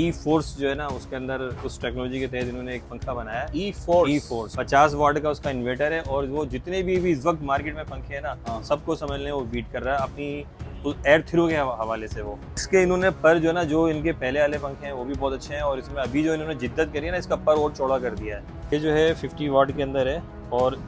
ई force जो है ना उसके अंदर उस टेक्नोलॉजी के तहत इन्होंने एक पंखा बनाया है। ई फोर्स 50 वाट का उसका इन्वर्टर है और वो जितने भी इस वक्त मार्केट में पंखे हैं ना सबको समझ लें वो बीट कर रहा है अपनी एयर थ्रो के हवाले से। वो इसके इन्होंने पर जो है ना जो इनके पहले वाले पंखे हैं वो भी बहुत अच्छे हैं और इसमें अभी जो इन्होंने जिद्दत करी है ना इसका पर और चौड़ा कर दिया है। ये जो है 50 वाट के अंदर है और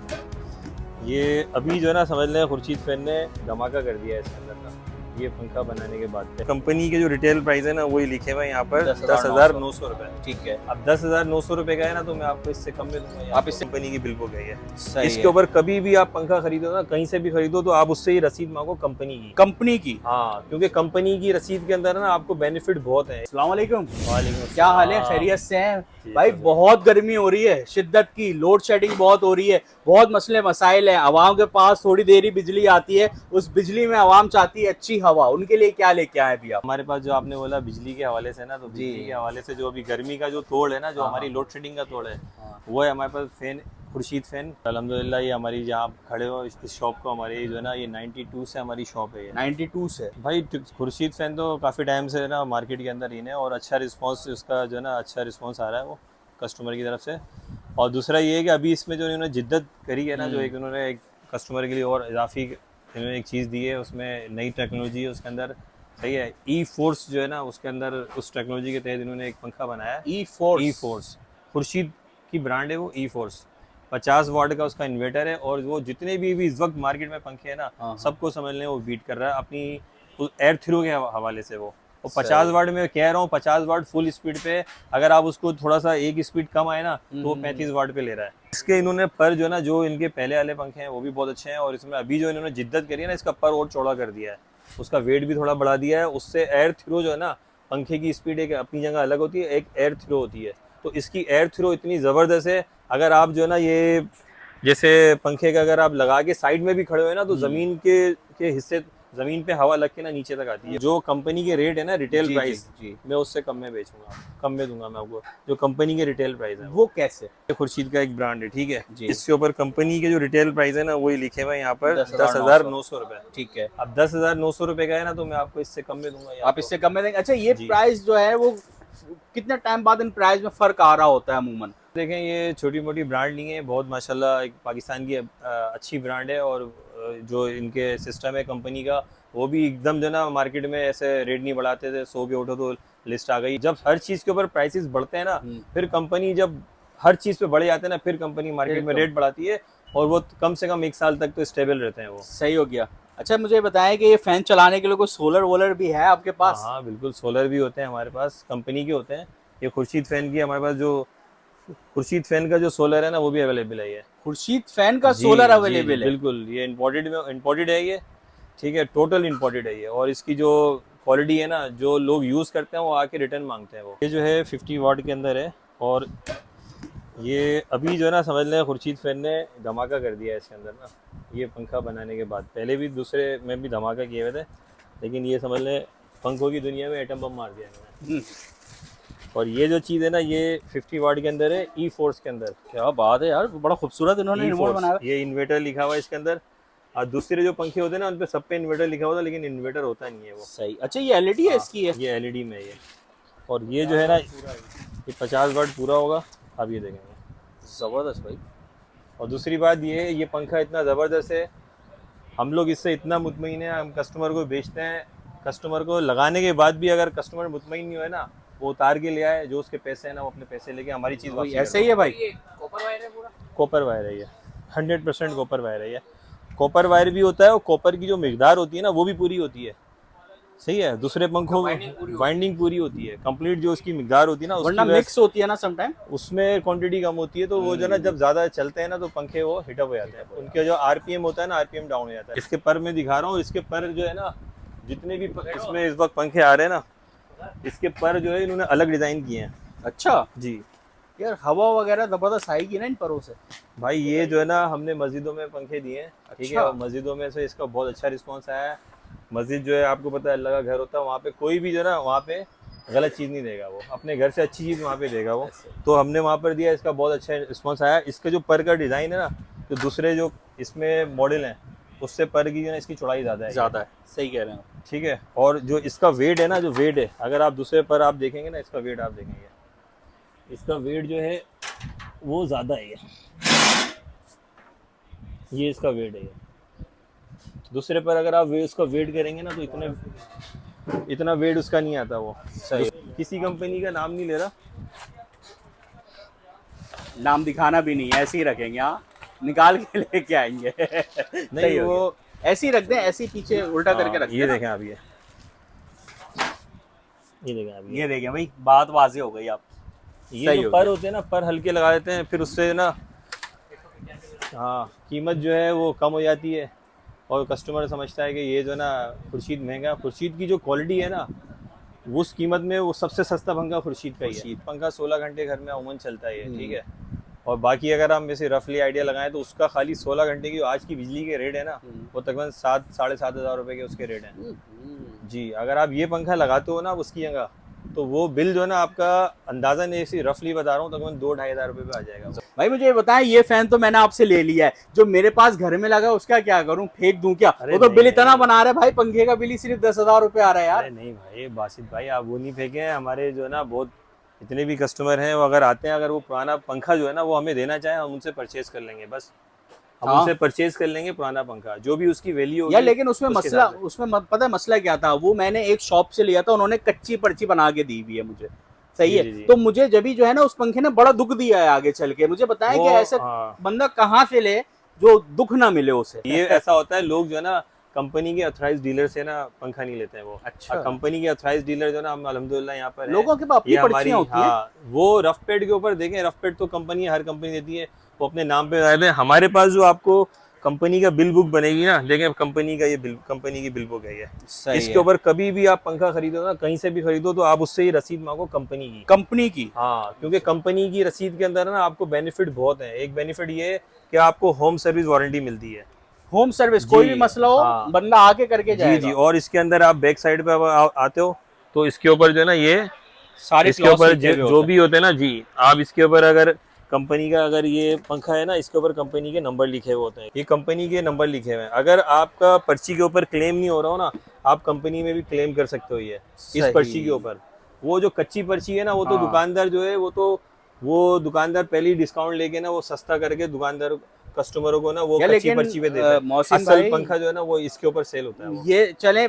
ये अभी जो है ना समझ लें खुर्शीद फैन ने धमाका कर दिया है इसके अंदर का। ये पंखा बनाने के बाद कंपनी के जो रिटेल प्राइस है ना वही लिखे हुए हैं यहाँ पर 10,900 रुपए। ठीक है, अब 10,900 रुपए का है ना तो मैं आपको इससे कम में दूंगा। आप इससे कंपनी की बिल हो गई है। इसके ऊपर कभी भी आप पंखा खरीदो ना कहीं से भी खरीदो तो आप उससे ही रसीद मांगो कंपनी की। हाँ, क्योंकि कंपनी की रसीद के अंदर ना आपको बेनिफिट बहुत है। अस्सलाम वालेकुम। वालेकुम, क्या हाल है? खैरियत से हैं भाई? जी, बहुत गर्मी हो रही है, शिद्दत की लोड शेडिंग बहुत हो रही है, बहुत मसले मसाइल हैं। आवाम के पास थोड़ी देर ही बिजली आती है, उस बिजली में आवाम चाहती है अच्छी हवा। उनके लिए क्या लेके आए अभी आप? हमारे पास जो आपने बोला बिजली के हवाले से ना तो बिजली के हवाले से जो अभी गर्मी का जो तोड़ है ना जो हमारी लोड शेडिंग का तोड़ है वो है हमारे पास फैन खुर्शीद फैन। अल्हम्दुलिल्लाह ये हमारी जहाँ आप खड़े हो इस शॉप को हमारी जो है ना ये 92 से हमारी शॉप है। ये 92 से भाई खुर्शीद फैन तो काफ़ी टाइम से ना मार्केट के अंदर ही है और अच्छा रिस्पांस उसका जो है ना अच्छा रिस्पांस आ रहा है वो कस्टमर की तरफ से। और दूसरा ये है कि अभी इसमें जो इन्होंने जिद्दत करी है ना जो एक उन्होंने एक कस्टमर के लिए और इजाफी इन्होंने एक चीज़ दी है उसमें नई टेक्नोलॉजी है उसके अंदर। सही है, ई फोर्स जो है ना उसके अंदर उस टेक्नोलॉजी के तहत इन्होंने एक पंखा बनाया है। ई फोर्स खुर्शीद की ब्रांड है वो ई फोर्स। 50 वाट का उसका इन्वर्टर है और वो जितने भी इस वक्त मार्केट में पंखे हैं ना सबको समझ लें वो बीट कर रहा है अपनी एयर थ्रो के हवाले से। वो 50 वाट में कह रहा हूँ 50 वाट फुल स्पीड पे अगर आप उसको थोड़ा सा एक स्पीड कम आए ना तो वो 35 वाट पे ले रहा है। इसके इन्होंने पर जो है ना जो इनके पहले वाले पंखे हैं वो भी बहुत अच्छे हैं और इसमें अभी जो इन्होंने जिद्दत करी है ना इसका पर और चौड़ा कर दिया है, उसका वेट भी थोड़ा बढ़ा दिया है। उससे एयर थ्रो जो है ना पंखे की स्पीड एक अपनी जगह अलग होती है, एक एयर थ्रो होती है। तो इसकी एयर थ्रो इतनी ज़बरदस्त है अगर आप जो है ना ये जैसे पंखे का अगर आप लगा के साइड में भी खड़े हुए ना तो ज़मीन के हिस्से ज़मीन पे हवा लग के ना नीचे तक आती है। जो कंपनी के रेट है ना रिटेल प्राइस मैं उससे कम में बेचूंगा, कम में दूंगा मैं आपको। जो कंपनी के रिटेल प्राइस है वो कैसे? खुर्शीद का एक ब्रांड है, ठीक है। इसके ऊपर कंपनी के जो रिटेल प्राइस है ना वही लिखे हुए यहाँ पर 10,900 रुपए। ठीक है, अब 10,900 रुपए का है ना तो मैं आपको इससे कम में दूंगा। आप इससे कम में देंगे? अच्छा, ये प्राइस जो है वो कितने टाइम बाद इन प्राइस में फर्क आ रहा होता है अमूमन? देखें ये छोटी मोटी ब्रांड नहीं है, बहुत माशाल्लाह एक पाकिस्तान की अच्छी ब्रांड है और जो इनके सिस्टम है कंपनी का वो भी एकदम जो ना मार्केट में ऐसे रेट नहीं बढ़ाते थे। 100 के उठो तो लिस्ट आ गई। जब हर चीज़ के ऊपर प्राइसेस बढ़ते हैं ना फिर कंपनी जब हर चीज़ पे बढ़े जाते हैं ना फिर कंपनी मार्केट में रेट बढ़ाती है और वो कम से कम 1 साल तक तो स्टेबल रहते हैं वो। सही हो गया। अच्छा, मुझे बताएं कि ये फैन चलाने के लिए कोई सोलर वोलर भी है आपके पास? हाँ बिल्कुल, सोलर भी होते हैं हमारे पास, कंपनी के होते हैं। ये खुर्शीद फैन की हमारे पास जो खुर्शीद फैन का जो सोलर है ना वो भी अवेलेबल है। ये खुर्शीद फैन का सोलर अवेलेबल है? बिल्कुल, ये इम्पोर्टेड है ये, ठीक है, टोटल इम्पोर्टेड है ये। और इसकी जो क्वालिटी है ना जो लोग यूज़ करते हैं वो आके रिटर्न मांगते हैं वो। ये जो है 50 वाट के अंदर है और ये अभी जो है ना समझ लें खुर्शीद फैन ने धमाका कर दिया है इसके अंदर ना ये पंखा बनाने के बाद। पहले भी दूसरे में भी धमाका किए हुए थे लेकिन ये समझ लें पंखों की दुनिया में एटम बम मार दिया इन्होंने। और ये जो चीज़ है ना ये 50 वाट के अंदर है, ई फोर्स के अंदर। क्या बात है यार, बड़ा खूबसूरत इन्होंने रिमोट बनाया। ये इन्वर्टर लिखा हुआ है इसके अंदर और दूसरे जो पंखे होते हैं ना उन पे सब पे इन्वर्टर लिखा होता है लेकिन इन्वर्टर होता नहीं है वो। सही। अच्छा, ये एलईडी है इसकी? है ये एलईडी में ये। और ये जो है ना ये 50 वाट पूरा होगा, आप ये देखेंगे। जबरदस्त भाई। और दूसरी बात ये पंखा इतना ज़बरदस्त है, हम लोग इससे इतना मुतमईन है, हम कस्टमर को बेचते हैं। कस्टमर को लगाने के बाद भी अगर कस्टमर मुतमईन नहीं हुआ ना वो उतार के ले आए, जो उसके पैसे हैं ना वो अपने पैसे लेके हमारी चीज़ वापस। ऐसे ही है भाई? कॉपर वायर है पूरा, कॉपर वायर है ये, 100% कॉपर वायर है ये। कॉपर वायर भी होता है और कॉपर की जो मिकदार होती है ना वो भी पूरी होती है। सही है, दूसरे पंखों में वाइंडिंग पूरी होती है कंप्लीट, जो उसकी मिकदार होती है ना वरना मिक्स होती है ना समटाइम, उसमें क्वांटिटी कम होती है तो वो जो ना जब ज़्यादा चलते हैं ना तो पंखे वो हिटअप हो जाते हैं, उनके जो आरपीएम होता है ना आरपीएम डाउन हो जाता है। इसके पर मैं दिखा रहा हूँ, इसके पर जो है ना जितने भी इसमें इस वक्त पंखे आ रहे हैं ना इसके पर जो है इन्होंने अलग डिज़ाइन किए हैं। अच्छा जी यार, हवा वगैरह जबरदस्त आएगी ना इन परों से? भाई ये जो है ना हमने मस्जिदों में पंखे दिए हैं, ठीक है, और मस्जिदों में से इसका बहुत अच्छा रिस्पॉन्स आया है। मस्जिद जो है आपको पता है अल्लाह का घर होता है, वहाँ पे कोई भी जो है ना वहाँ पे गलत चीज़ नहीं देगा, वो अपने घर से अच्छी चीज़ वहाँ पे देगा वो। तो हमने वहाँ पर दिया, इसका बहुत अच्छा रिस्पॉन्स आया। इसके जो पर का डिज़ाइन है ना तो दूसरे जो इसमें मॉडल हैं उससे पर की जो है इसकी चौड़ाई ज़्यादा है। सही कह रहे हैं। ठीक है। और जो इसका वेट है ना, जो वेट है, अगर आप दूसरे पर आप देखेंगे ना, इसका वेट आप देखेंगे, इसका वेट जो है वो ज़्यादा है, ये इसका वेट है। दूसरे पर अगर आप उसका वेट करेंगे ना तो इतना वेट उसका नहीं आता वो। सही। किसी कंपनी का नाम नहीं ले रहा, नाम दिखाना भी नहीं है, ऐसे ही रखेंगे। हाँ, निकाल के लेके आएंगे। नहीं वो ऐसे ही रख दें, ऐसे ही पीछे उल्टा करके रख ये दें। देखें आप, ये देखें आप, ये देखें भाई, बात वाज़े हो गई आप। ये जो पर होते हैं ना, पर हल्के लगा देते हैं, फिर उससे ना हाँ कीमत जो है वो कम हो जाती है, और कस्टमर समझता है कि ये जो ना खुर्शीद महंगा। खुर्शीद की जो क्वालिटी है ना, उस कीमत में वो सबसे सस्ता पंखा खुर्शीद का ही है। पंखा 16 घंटे घर में अमूमन चलता है, ठीक है। और बाकी अगर हम वैसे रफली आइडिया लगाएं तो उसका खाली 16 घंटे की आज की बिजली के रेट है ना, वो तकरीबन 7-7,500 रुपए के उसके रेट हैं जी। अगर आप ये पंखा लगाते हो ना उसकी जगह, तो वो बिल जो है ना आपका अंदाजा नहीं, ऐसी रफली बता रहा हूँ, तकरीबन 2-2,500 रुपए पे आ जाएगा। भाई मुझे ये बताएं, ये फैन तो मैंने आपसे ले लिया है, जो मेरे पास घर में लगा उसका क्या करूं? फेंक दूं क्या? वो तो बिल इतना बना रहा है भाई, पंखे का बिल ही सिर्फ 10,000 रुपए आ रहा है यार। नहीं भाई बासित भाई, आप वो नहीं फेंके हैं। हमारे जो है ना बहुत इतने भी कस्टमर हैं, वो अगर आते हैं, अगर वो पुराना पंखा जो है ना वो हमें देना चाहे, हम उनसे परचेज कर लेंगे, बस हम उनसे परचेज कर लेंगे पुराना पंखा, जो भी उसकी वैल्यू होगी। यार लेकिन उसमें मसला, पता है मसला क्या था? वो मैंने एक शॉप से लिया था, उन्होंने कच्ची पर्ची बना के दी हुई है मुझे, सही है। तो मुझे जब भी जो है ना उस पंखे ने बड़ा दुख दिया है आगे चल के। मुझे बताएं कि ऐसे बंदा कहाँ से ले जो दुख ना मिले उसे। ये ऐसा होता है, लोग जो है ना कंपनी के ऑथराइज डीलर से ना पंखा नहीं लेते हैं वो। अच्छा। कंपनी के ऑथराइज डीलर जो ना, हम अल्हम्दुलिल्लाह यहाँ पर लोगों के पास अपनी पर्चियां होती हैं। हाँ, वो रफ पेड के ऊपर देखें, रफ पेड तो कंपनी हर कंपनी देती है, वो अपने नाम पे रहते हैं। हमारे पास जो आपको कंपनी का बिल बुक बनेगी ना, देखें कंपनी का ये बिल, कंपनी की बिल बुक है ये। इसके ऊपर कभी भी आप पंखा खरीदो ना, कहीं से भी खरीदो, तो आप उससे ही रसीद मांगो कंपनी की। हाँ, क्योंकि कंपनी की रसीद के अंदर ना आपको बेनिफिट बहुत है। एक बेनिफिट ये है कि आपको होम सर्विस वारंटी मिलती है। होम सर्विस, कोई भी मसला हो बंदा आके करके जाएगा। जी जी। और इसके अंदर आप बैक साइड पे आते हो तो इसके ऊपर जो है ना ये सारे इसके ऊपर जो भी होते हैं ना जी, आप इसके ऊपर अगर कंपनी का अगर ये पंखा है ना, इसके ऊपर कंपनी के नंबर लिखे हुए होते हैं, ये कंपनी के नंबर लिखे हुए हैं। अगर आपका पर्ची के ऊपर क्लेम नहीं हो रहा हो ना, आप कंपनी में भी क्लेम कर सकते हो ये इस पर्ची के ऊपर। वो जो कच्ची पर्ची है ना, वो तो दुकानदार जो है वो दुकानदार पहले ही डिस्काउंट लेके ना वो सस्ता करके दुकानदार कस्टमरों को ना वो कच्ची पर्ची पे देता है। असल पंखा जो है ना वो इसके ऊपर सेल होता है। ये चले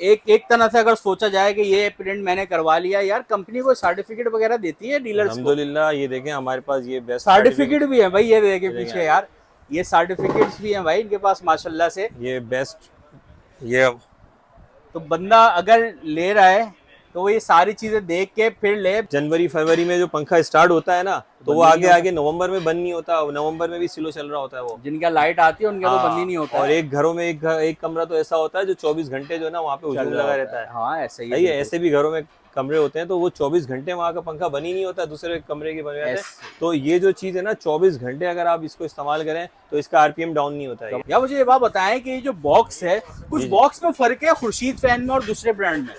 एक तरह से अगर सोचा जाए कि ये प्रिंट मैंने करवा लिया, यार कंपनी को सर्टिफिकेट वगैरह देती है डीलर्स को? अल्हम्दुलिल्लाह, ये देखें हमारे पास ये बेस्ट सर्टिफिकेट भी है भाई, ये देखें पीछे यार, ये सर्टिफिकेट्स भी हैं भाई इनके पास माशाल्लाह से। ये बेस्ट, ये तो बंदा अगर ले रहा है तो वो ये सारी चीजें देख के फिर ले। जनवरी फरवरी में जो पंखा स्टार्ट होता है ना, तो वो आगे नवंबर में बंद नहीं होता, नवंबर में भी स्लो चल रहा होता है वो। जिनका लाइट आती है उनका तो बंद ही नहीं होता। और एक घरों में एक कमरा तो ऐसा होता है जो 24 घंटे जो है ना वहाँ पे हुजूम लगा रहता है। हाँ ऐसे ही है। ऐसे भी घरों में कमरे होते हैं तो वो 24 घंटे वहाँ का पंखा बन ही नहीं होता, दूसरे कमरे के बने रहते हैं। तो ये जो चीज है ना, 24 घंटे अगर आप इसको इस्तेमाल करें तो इसका आरपीएम डाउन नहीं होता है। या मुझे ये बात बताएं कि ये जो बॉक्स है, कुछ बॉक्स में फर्क है खुर्शीद फैन में और दूसरे ब्रांड में?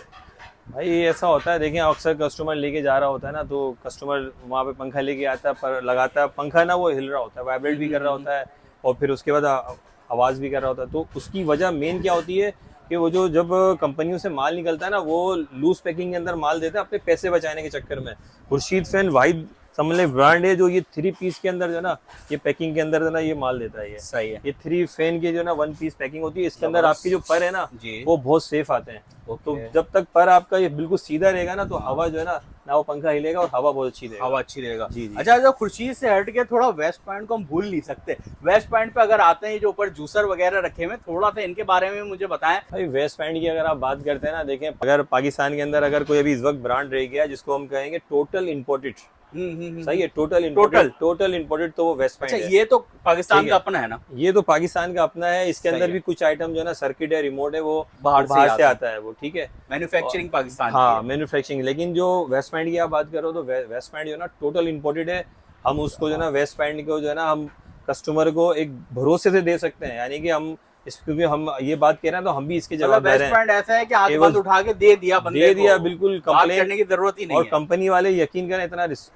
भाई ऐसा होता है, देखिए अक्सर कस्टमर लेके जा रहा होता है ना, तो कस्टमर वहाँ पे पंखा लेके आता है, पर लगाता है पंखा ना, वो हिल रहा होता है, वाइब्रेट भी कर रहा होता है, और फिर उसके बाद आवाज़ भी कर रहा होता है। तो उसकी वजह मेन क्या होती है कि वो जो जब कंपनियों से माल निकलता है ना, वो लूज पैकिंग के अंदर माल देता है अपने पैसे बचाने के चक्कर में। खुर्शीद फैन वाहिद समझ लें ब्रांड है जो ये 3 पीस के अंदर जो ना, ये पैकिंग के अंदर जो ना ये माल देता है। ये सही है। ये 3 फैन के जो ना 1 पीस पैकिंग होती है, इसके अंदर आपकी जो पर है ना वो बहुत सेफ आते हैं। तो जब तक पर आपका ये बिल्कुल सीधा रहेगा ना, तो हवा जो है ना वो पंखा हिलेगा और हवा बहुत अच्छी रहेगा। हवा अच्छी रहेगा। जी जी। अच्छा, जो खुर्शीद से हट के थोड़ा वेस्ट पॉइंट को हम भूल नहीं सकते। वेस्ट पॉइंट पे अगर आते हैं, जो ऊपर जूसर वगैरह रखे हुए, थोड़ा सा इनके बारे में मुझे बताएं। भाई वेस्ट पॉइंट की अगर आप बात करते हैं ना, देखें अगर पाकिस्तान के अंदर अगर कोई अभी इस वक्त ब्रांड रह गया जिसको हम कहेंगे टोटल इम्पोर्टेड, सही है, टोटल इम्पोर्टेड, तो वो वेस्ट पॉइंट है। ये तो पाकिस्तान का अपना है ना? ये तो पाकिस्तान का अपना है। इसके अंदर भी कुछ आइटम जो है ना, सर्किट है, रिमोट है, वो बाहर से आता है वो, ठीक है, मैन्युफैक्चरिंग पाकिस्तान। हाँ मैन्युफैक्चरिंग। लेकिन जो वेस्ट पॉइंट की आप बात करो तो वेस्ट पॉइंट जो है ना टोटल इम्पोर्टेड है। हम उसको जो है ना वेस्ट पॉइंट को जो है ना हम कस्टमर को एक भरोसे से दे सकते हैं, यानी कि हम क्योंकि हम ये बात कह रहे हैं तो हम भी इसके जवाब दे रहे हैं। ऐसा है कि हाथ बंद उठा के दे दिया, बिल्कुल कंप्लेंट करने की जरूरत ही नहीं और है। कंपनी वाले यकीन करें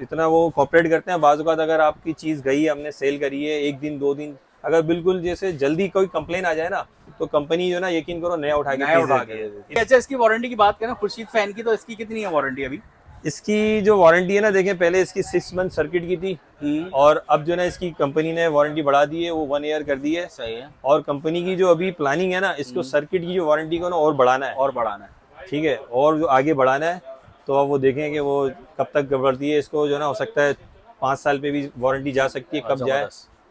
इतना वो कोऑपरेट करते हैं। बाज़ औक़ात अगर आपकी चीज़ गई है, हमने सेल करी है, 1 दिन 2 दिन अगर बिल्कुल जैसे जल्दी कोई कंप्लेन आ जाए ना, तो कंपनी जो है ना, यकीन करो नया उठा के नया पीस उठा देती है। के। अच्छा, इसकी वारंटी की बात करें खुर्शीद फैन की, तो इसकी कितनी है वारंटी अभी? इसकी जो वारंटी है ना, देखें पहले इसकी 6 मंथ सर्किट की थी, और अब जो है ना इसकी कंपनी ने वारंटी बढ़ा दी है, वो 1 ईयर कर दी है। सही है। और कंपनी की जो अभी प्लानिंग है ना, इसको सर्किट की जो वारंटी को ना और बढ़ाना है, और बढ़ाना है। ठीक है, और जो आगे बढ़ाना है, तो अब वो देखें कि वो कब तक बढ़ती है। इसको जो है ना, हो सकता है 5 साल पे भी वारंटी जा सकती है, कब जाए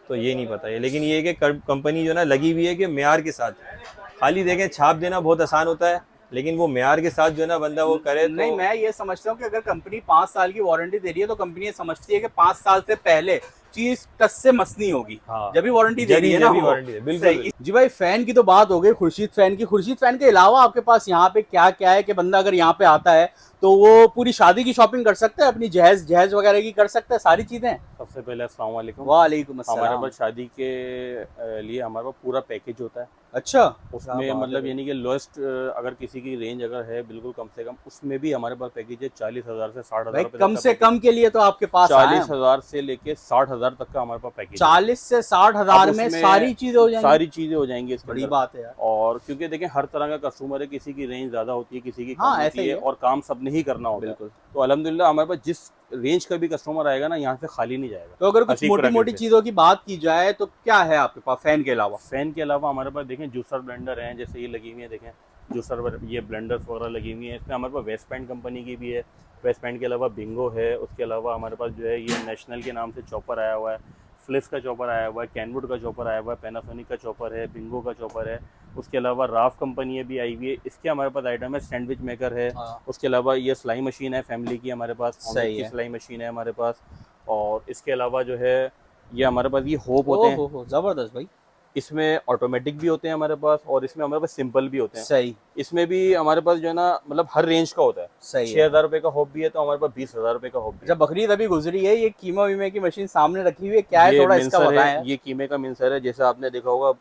तो ये नहीं पता है। लेकिन ये है कि कंपनी जो है ना लगी हुई है कि मेयार के साथ, खाली देखें छाप देना बहुत आसान होता है, लेकिन वो मेयार के साथ जो है ना बंदा वो करे तो। नहीं, मैं ये समझता हूँ कि अगर कंपनी 5 साल की वारंटी दे रही है, तो कंपनी ये समझती है कि 5 साल से पहले चीज टच से मसनी होगी। हाँ, जब भी वारंटी दे रही है ना, वारंटी है, बिल्कुल। जी भाई, फैन की तो बात हो गई, खुर्शीद फैन की। खुर्शीद फैन के अलावा आपके पास यहाँ पे क्या क्या है कि बंदा अगर यहाँ पे आता है तो वो पूरी शादी की शॉपिंग कर सकता है, अपनी जहेज जहेज वगैरह की कर सकता है, सारी चीजें? सबसे पहले अस्सलाम वालेकुम। वालेकुम हमारे अस्सलाम। पास शादी के लिए हमारे पास पूरा पैकेज होता है। अच्छा, उसमें मतलब यानी कि लोएस्ट अगर किसी की रेंज अगर है बिल्कुल कम से कम, उसमें भी हमारे पास पैकेज है 40,000 से 60,000 रुपए। कम से कम के लिए तो आपके पास 40,000 से लेके 60,000 तक का हमारे पास पैकेज। 40 से 60,000 में सारी चीजें हो जाएंगी? सारी चीजें हो जाएंगी, बड़ी बात है यार। और क्योंकि देखें हर तरह का कस्टमर है, किसी की रेंज ज्यादा होती है, किसी की कम हाँ, होती है, और काम सबने ही करना होता है। तो अल्हम्दुलिल्लाह हमारे पास जिस रेंज का भी कस्टमर आएगा ना, यहाँ से खाली नहीं जाएगा। तो अगर कुछ मोटी मोटी चीजों की बात की जाए तो क्या है आपके पास फैन के अलावा? फैन के अलावा हमारे पास देखें जूसर ब्लेंडर हैं, जैसे ये लगी हुई है, देखें जूसर, ये ब्लेंडर्स वगैरह लगी हुई हैं। इसमें हमारे पास वेस्ट पैंट कंपनी की भी है। वेस्ट पैंट के अलावा बिंगो है। उसके अलावा हमारे पास जो है ये नेशनल के नाम से चॉपर आया हुआ है, फ्लिस का चॉपर आया हुआ है, कैनवुड का चॉपर आया हुआ है, पैनासोनिक का चॉपर है, बिंगो का चॉपर है। उसके अलावा राफ कंपनी भी आई हुई है। इसके हमारे पास आइटम है, सैंडविच मेकर है। उसके अलावा ये सिलाई मशीन है फैमिली की, हमारे पास सिलाई मशीन है हमारे पास। और इसके अलावा जो है ये हमारे पास ये होप होते हैं। जबरदस्त भाई। इसमें ऑटोमेटिक भी होते हैं हमारे पास, और इसमें हमारे पास सिंपल भी होते हैं। सही। इसमें भी हमारे पास जो है ना मतलब हर रेंज का होता है। सही। 6,000 रुपए का होप भी है, तो हमारे पास 20,000 रुपए का होप भी है। जब बकरीद अभी गुजरी है, ये कीमा वीमे की मशीन सामने रखी हुई है, क्या है थोड़ा इसका बताएं। ये कीमे का मिंसर है, जैसे आपने देखा होगा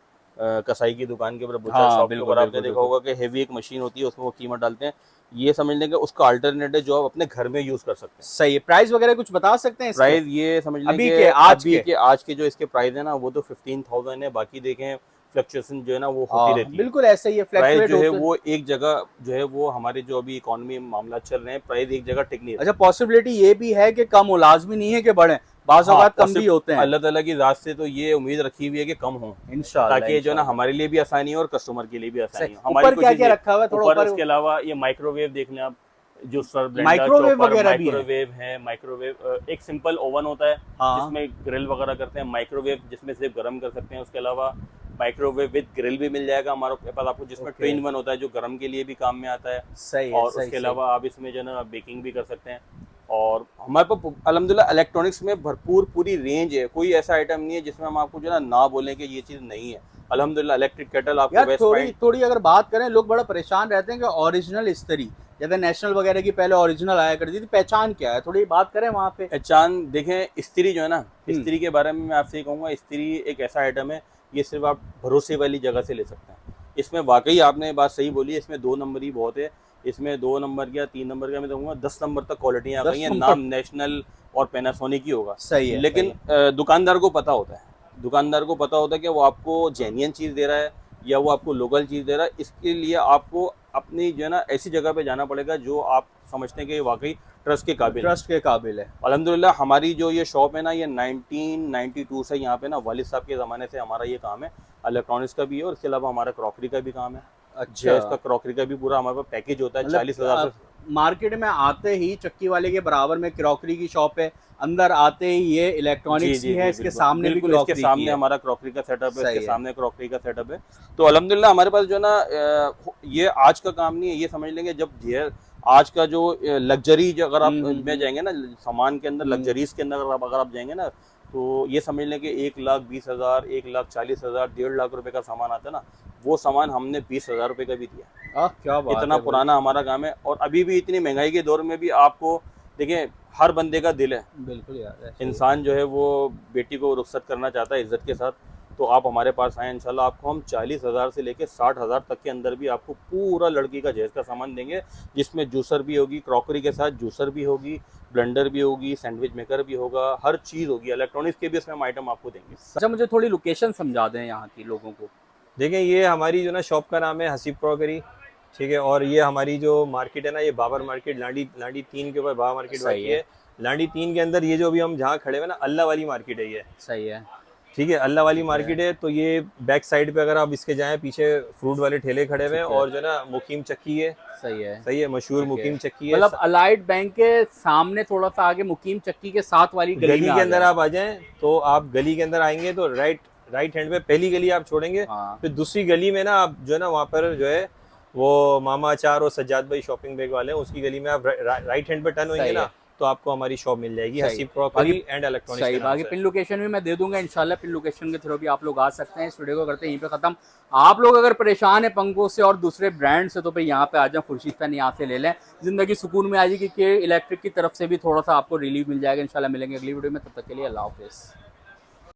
कसाई की दुकान के ऊपर, बुच्चा शॉप के ऊपर आपने देखा होगा कि हेवी एक मशीन होती है, उसमें वो कीमा डालते हैं। ये समझ लें कि उसका अल्टरनेट है जो आप अपने घर में यूज कर सकते हैं। सही है। प्राइस वगैरह कुछ बता सकते हैं? प्राइस ये समझ लें अभी के आज के जो इसके प्राइस है ना, वो तो 15,000 है। बाकी देखें फ्लक्चुएशन जो है ना वो होती रहती है। बिल्कुल ऐसा ही है, प्राइस जो है वो एक जगह जो है वो हमारे जो अभी इकोनॉमी मामला चल रहे हैं, प्राइस एक जगह टिक नहीं है। अच्छा, पॉसिबिलिटी ये भी है कि कम हो, लाजमी नहीं है कि बढ़े, बाज़ औक़ात कम भी होते हैं। अल्लाह ताला की ज़ात से तो ये उम्मीद रखी हुई है कि कम हो इंशाअल्लाह, ताकि जो है ना हमारे लिए भी आसानी हो और कस्टमर के लिए भी आसानी हो। हमारे ऊपर क्या-क्या रखा हुआ है थोड़ा ऊपर? इसके अलावा ये माइक्रोवेव देख लें आप, जो माइक्रोवेव वगैरह भी है। माइक्रोवेव एक सिंपल ओवन होता है जिसमें ग्रिल वगैरह करते हैं, माइक्रोवेव जिसमें सिर्फ गर्म कर सकते हैं। उसके अलावा माइक्रोवेव विद ग्रिल भी मिल जाएगा हमारे पास आपको, जिसमें 2-in-1 होता है, जो गर्म के लिए भी काम में आता है। सही। और उसके अलावा आप इसमें जो है ना बेकिंग भी कर सकते हैं। और हमारे पास अल्हम्दुलिल्लाह इलेक्ट्रॉनिक्स में भरपूर पूरी रेंज है, कोई ऐसा आइटम नहीं है जिसमें हम आपको जो है ना बोलें कि ये चीज़ नहीं है। अल्हम्दुलिल्लाह इलेक्ट्रिक केटल आपको थोड़ी अगर बात करें, लोग बड़ा परेशान रहते हैं कि ओरिजिनल इस्त्री, जैसे नेशनल वगैरह की पहले ओरिजिनल आया करती थी, पहचान क्या है, थोड़ी बात करें वहाँ पे। पहचान देखें, इस्त्री जो है ना, इस्त्री के बारे में मैं आपसे ये कहूँगा, इस्त्री एक ऐसा आइटम है, ये सिर्फ आप भरोसे वाली जगह से ले सकते हैं। इसमें वाकई आपने बात सही बोली है, इसमें 2 नंबर ही बहुत है। इसमें 2 नंबर या 3 नंबर का मैं कहूँगा 10 नंबर तक क्वालिटी आ गई है। नाम नेशनल और पैनासोनिक ही होगा। सही है। लेकिन दुकानदार को पता होता है, दुकानदार को पता होता है कि वो आपको जेन्युइन चीज़ दे रहा है या वो आपको लोकल चीज़ दे रहा है। इसके लिए आपको अपनी जो है ना ऐसी जगह पे जाना पड़ेगा जो आप समझते हैं कि वाकई ट्रस्ट के काबिल है। अल्हम्दुलिल्लाह हमारी जो ये शॉप है ना, ये 1992 से यहाँ पे ना वालिद साहब के ज़माने से हमारा ये काम है। इलेक्ट्रॉनिक्स का भी है और इसके अलावा हमारा क्रॉकरी का भी काम है। अच्छा, इसका क्रॉकरी का भी पूरा हमारे पास पैकेज होता है। 40,000 से मार्केट में आते ही चक्की वाले के बराबर में क्रॉकरी की शॉप है, अंदर आते ही ये इलेक्ट्रॉनिक्स भी है, इसके सामने भी इसके सामने हमारा क्रॉकरी का सेटअप है, इसके सामने क्रॉकरी का सेटअप है। तो अल्हम्दुलिल्लाह हमारे पास जो है ना ये आज का काम नहीं है, ये समझ लेंगे जब आज का जो लग्जरी जो अगर आप में जाएंगे ना, सामान के अंदर लग्जरीज के अंदर अगर आप जाएंगे ना, तो ये समझ लें कि 1,20,000, 1,40,000, 1.5 लाख रुपए का सामान आता है ना, वो सामान हमने 20,000 रुपए का भी दिया। क्या बात इतना पुराना हमारा काम है। और अभी भी इतनी महंगाई के दौर में भी आपको देखिए, हर बंदे का दिल है, बिल्कुल यार, इंसान जो है वो बेटी को रुखसत करना चाहता है इज्जत के साथ। तो आप हमारे पास आए इंशाल्लाह आपको हम 40,000 से लेके 60,000 तक के अंदर भी आपको पूरा लड़की का जहेज का सामान देंगे, जिसमें जूसर भी होगी, क्रॉकरी के साथ जूसर भी होगी, ब्लेंडर भी होगी, सैंडविच मेकर भी होगा, हर चीज़ होगी, इलेक्ट्रॉनिक्स के भी इसमें हम आइटम आपको देंगे। अच्छा, मुझे थोड़ी लोकेशन समझा दें यहाँ की लोगों को। देखिए ये हमारी जो ना शॉप का नाम है हसीब क्रॉकरी, ठीक है। और ये हमारी जो मार्केट है ना, ये बाबर मार्केट लांडी 3 के ऊपर बाबर मार्केट सही बाकी है। लांडी 3 के अंदर ये जो अभी हम जहाँ खड़े हुए ना, अल्लाह वाली मार्केट है ये। सही है। ठीक है, अल्लाह वाली मार्केट है। तो ये बैक साइड पे अगर आप इसके जाएं, पीछे फ्रूट वाले ठेले खड़े हुए हैं, और जो ना मुकीम चक्की है। सही है। सही है, मशहूर मुकीम चक्की है। मतलब अलाइड बैंक के सामने थोड़ा सा आगे मुकीम चक्की के साथ वाली गली के अंदर आप आ जाएं, तो आप गली के अंदर आएंगे तो राइट हैंड पे पहली गली आप छोड़ेंगे। फिर दूसरी गली में ना आप जो है ना, वहाँ पर जो है वो मामा अचार और सज्जाद भाई शॉपिंग बैग वाले हैं, उसकी गली में आप राइट हैंड पे टर्न होंगे ना, तो आपको हमारी शॉप मिल जाएगी, हसीब क्रॉकरी एंड इलेक्ट्रॉनिक्स। सही। बाकी पिन लोकेशन भी मैं दे दूंगा इंशाल्लाह, पिन लोकेशन के थ्रू भी आप लोग आ सकते हैं। इस वीडियो को करते हैं यहीं पे खत्म। आप लोग अगर परेशान है पंखों से और दूसरे ब्रांड से, तो भाई यहाँ पे आ जाओ, खुर्शीद फैन यहाँ से ले लें, जिंदगी सुकून में आ जाएगी, क्योंकि इलेक्ट्रिक की तरफ से भी थोड़ा सा आपको रिलीफ मिल जाएगा। इंशाल्लाह मिलेंगे अगली वीडियो में, तब तक के लिए अल्लाह हाफिज़।